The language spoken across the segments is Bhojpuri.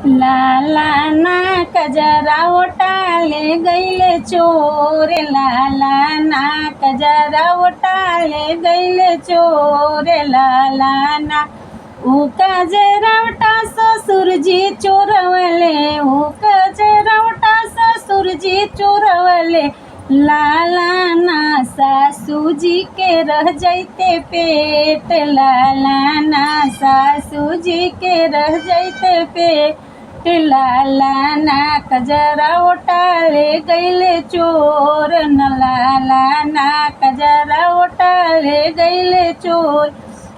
लाला ना कजरा उठाले गईले चोर, लाला ना कजरा उठाले गईले चोर, लाला ना ऊ कजरावटा ससुरजी चोरवले, ऊ कजरावटा ससुरजी चोरवले, लाला ना सासूजी के रह जाते पेट, लाला ना सासूजी के रह जाते पेट, लाला ना कजरा उठाले गईले चोर, न लाला ना कजरा उठाले गईले चोर,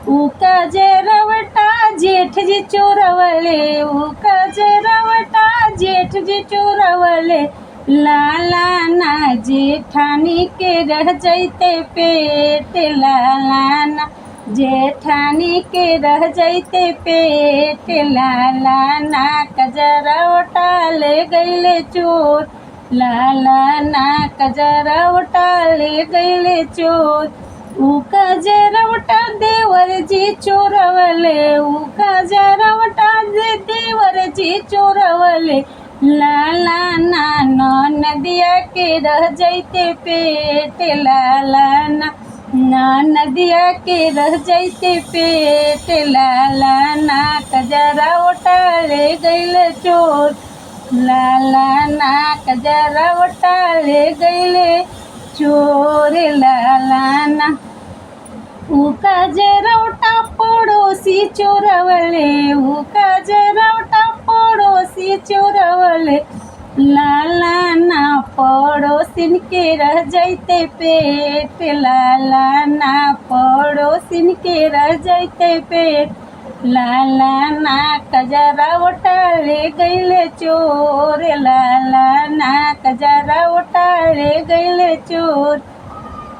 ऊ कजरावटा जेठ जी चोरवले, ऊ कजरावटा जेठ जी चोरवले, लाला ना जेठानी के रह जाते पेट, लाला ना जेठानी के रह जाते पेट, लाला ना कजरा उठाले गईले चोर, लाला ना कजरा उठाले गईले चोर, ऊ कजरावटा देवर जी चोरवले, ऊ कजरावटा देवर जी चोरवले, लाला ना नदिया के रह जाते पेट, लाला ना नदिया के रह जाते पेट, लाला ना कजरा उठाले गईले चोर, लाला ना कजरा उठाले गईले चोर, लाला ना ऊ कजरावटा पड़ोसी चोरवले, ऊ कजरावटा पड़ोसी चोरवले, लाला ना पड़ोसिन के रह जाते पेट, लाला ना पड़ोसिन के रह जाते पेट, लाला ना कजरा उठाले गईले चोर, लाला ना कजरा उठाले गईले चोर।